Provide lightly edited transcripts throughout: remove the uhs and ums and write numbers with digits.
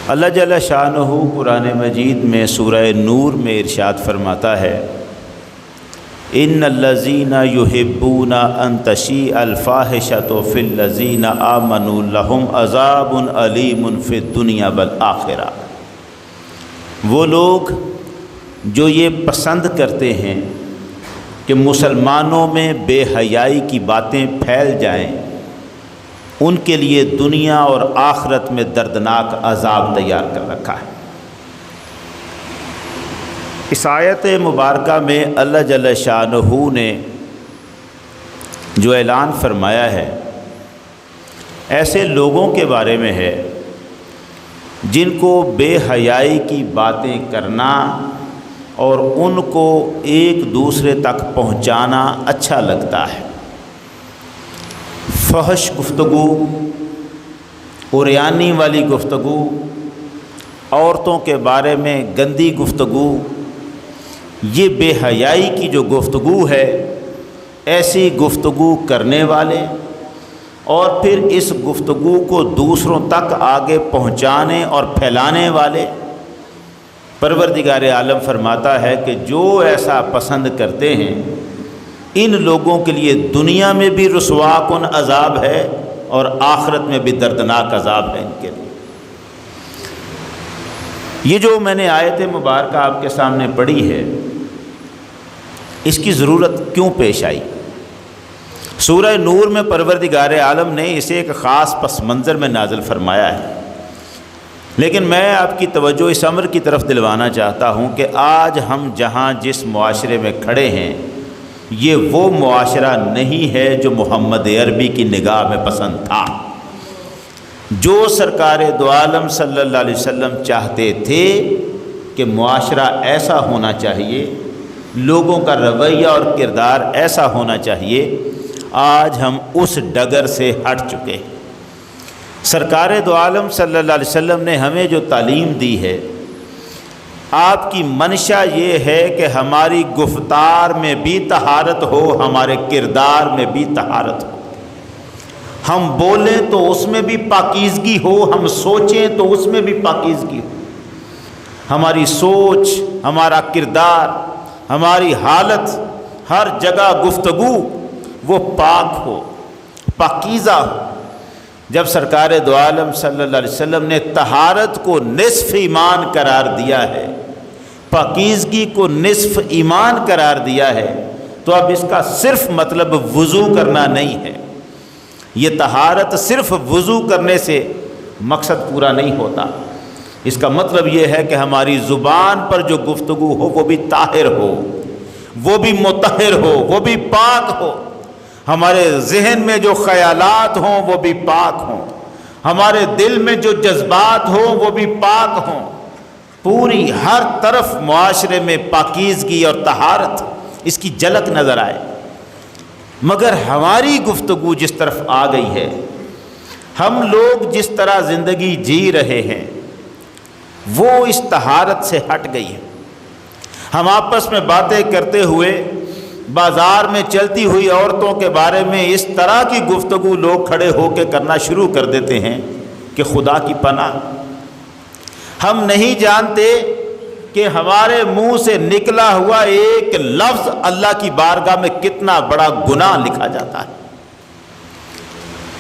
اللہ جل شانہ قرآن مجید میں سورہ نور میں ارشاد فرماتا ہے ان الذین یحبون ان تشیع الفاحشۃ فی الذین آمنوا لہم عذاب علیم فی الدنیا والآخرہ۔ وہ لوگ جو یہ پسند کرتے ہیں کہ مسلمانوں میں بے حیائی کی باتیں پھیل جائیں، ان کے لیے دنیا اور آخرت میں دردناک عذاب تیار کر رکھا ہے۔ اس آیت مبارکہ میں اللہ جل شانہ نے جو اعلان فرمایا ہے ایسے لوگوں کے بارے میں ہے جن کو بے حیائی کی باتیں کرنا اور ان کو ایک دوسرے تک پہنچانا اچھا لگتا ہے۔ فحش گفتگو، عریانی والی گفتگو، عورتوں کے بارے میں گندی گفتگو، یہ بے حیائی کی جو گفتگو ہے، ایسی گفتگو کرنے والے اور پھر اس گفتگو کو دوسروں تک آگے پہنچانے اور پھیلانے والے، پروردگار عالم فرماتا ہے کہ جو ایسا پسند کرتے ہیں ان لوگوں کے لیے دنیا میں بھی رسوا کن عذاب ہے اور آخرت میں بھی دردناک عذاب ہے ان کے لیے۔ یہ جو میں نے آیت مبارکہ آپ کے سامنے پڑھی ہے، اس کی ضرورت کیوں پیش آئی؟ سورہ نور میں پروردگار عالم نے اسے ایک خاص پس منظر میں نازل فرمایا ہے، لیکن میں آپ کی توجہ اس امر کی طرف دلوانا چاہتا ہوں کہ آج ہم جہاں جس معاشرے میں کھڑے ہیں یہ وہ معاشرہ نہیں ہے جو محمد عربی کی نگاہ میں پسند تھا۔ جو سرکار دو عالم صلی اللہ علیہ وسلم چاہتے تھے کہ معاشرہ ایسا ہونا چاہیے، لوگوں کا رویہ اور کردار ایسا ہونا چاہیے، آج ہم اس ڈگر سے ہٹ چکے۔ سرکار دو عالم صلی اللہ علیہ وسلم نے ہمیں جو تعلیم دی ہے، آپ کی منشا یہ ہے کہ ہماری گفتار میں بھی طہارت ہو، ہمارے کردار میں بھی طہارت ہو، ہم بولیں تو اس میں بھی پاکیزگی ہو، ہم سوچیں تو اس میں بھی پاکیزگی ہو، ہماری سوچ، ہمارا کردار، ہماری حالت، ہر جگہ گفتگو وہ پاک ہو، پاکیزہ ہو۔ جب سرکار دو عالم صلی اللہ علیہ وسلم نے طہارت کو نصف ایمان قرار دیا ہے، پاکیزگی کو نصف ایمان قرار دیا ہے، تو اب اس کا صرف مطلب وضو کرنا نہیں ہے۔ یہ طہارت صرف وضو کرنے سے مقصد پورا نہیں ہوتا، اس کا مطلب یہ ہے کہ ہماری زبان پر جو گفتگو ہو وہ بھی طاہر ہو، وہ بھی مطہر ہو، وہ بھی پاک ہو، ہمارے ذہن میں جو خیالات ہوں وہ بھی پاک ہوں، ہمارے دل میں جو جذبات ہوں وہ بھی پاک ہوں، پوری ہر طرف معاشرے میں پاکیزگی اور طہارت اس کی جھلک نظر آئے۔ مگر ہماری گفتگو جس طرف آ گئی ہے، ہم لوگ جس طرح زندگی جی رہے ہیں وہ اس طہارت سے ہٹ گئی ہے۔ ہم آپس میں باتیں کرتے ہوئے بازار میں چلتی ہوئی عورتوں کے بارے میں اس طرح کی گفتگو لوگ کھڑے ہو کے کرنا شروع کر دیتے ہیں کہ خدا کی پناہ، ہم نہیں جانتے کہ ہمارے منہ سے نکلا ہوا ایک لفظ اللہ کی بارگاہ میں کتنا بڑا گناہ لکھا جاتا ہے۔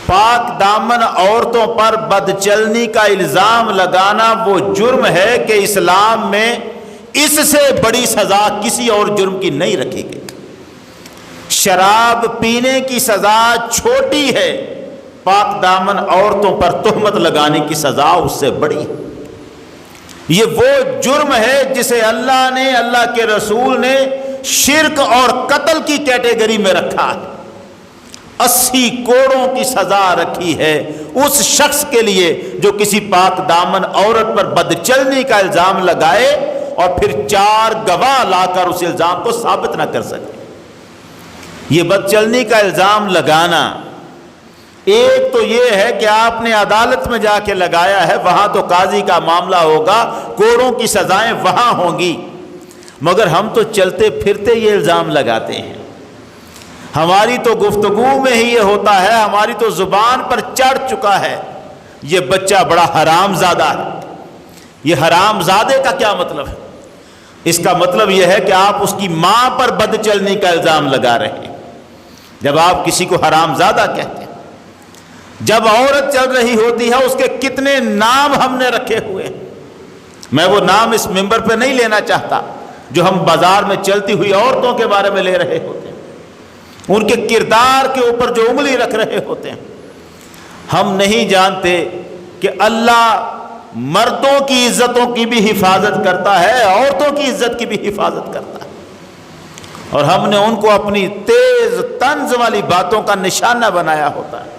پاک دامن عورتوں پر بدچلنی کا الزام لگانا وہ جرم ہے کہ اسلام میں اس سے بڑی سزا کسی اور جرم کی نہیں رکھی گئی۔ شراب پینے کی سزا چھوٹی ہے، پاک دامن عورتوں پر تہمت لگانے کی سزا اس سے بڑی ہے۔ یہ وہ جرم ہے جسے اللہ نے، اللہ کے رسول نے شرک اور قتل کی کیٹیگری میں رکھا ہے۔ 80 کوڑوں کی سزا رکھی ہے اس شخص کے لیے جو کسی پاک دامن عورت پر بدچلنی کا الزام لگائے اور پھر 4 گواہ لا کر اس الزام کو ثابت نہ کر سکے۔ یہ بدچلنی کا الزام لگانا، ایک تو یہ ہے کہ آپ نے عدالت میں جا کے لگایا ہے، وہاں تو قاضی کا معاملہ ہوگا، کوڑوں کی سزائیں وہاں ہوں گی، مگر ہم تو چلتے پھرتے یہ الزام لگاتے ہیں۔ ہماری تو گفتگو میں ہی یہ ہوتا ہے، ہماری تو زبان پر چڑھ چکا ہے، یہ بچہ بڑا حرام زادہ ہے، یہ حرام زادے کا کیا مطلب ہے؟ اس کا مطلب یہ ہے کہ آپ اس کی ماں پر بد چلنے کا الزام لگا رہے ہیں جب آپ کسی کو حرام زادہ کہتے ہیں۔ جب عورت چل رہی ہوتی ہے اس کے کتنے نام ہم نے رکھے ہوئے ہیں، میں وہ نام اس ممبر پہ نہیں لینا چاہتا جو ہم بازار میں چلتی ہوئی عورتوں کے بارے میں لے رہے ہوتے ہیں، ان کے کردار کے اوپر جو انگلی رکھ رہے ہوتے ہیں۔ ہم نہیں جانتے کہ اللہ مردوں کی عزتوں کی بھی حفاظت کرتا ہے، عورتوں کی عزت کی بھی حفاظت کرتا ہے، اور ہم نے ان کو اپنی تیز طنز والی باتوں کا نشانہ بنایا ہوتا ہے۔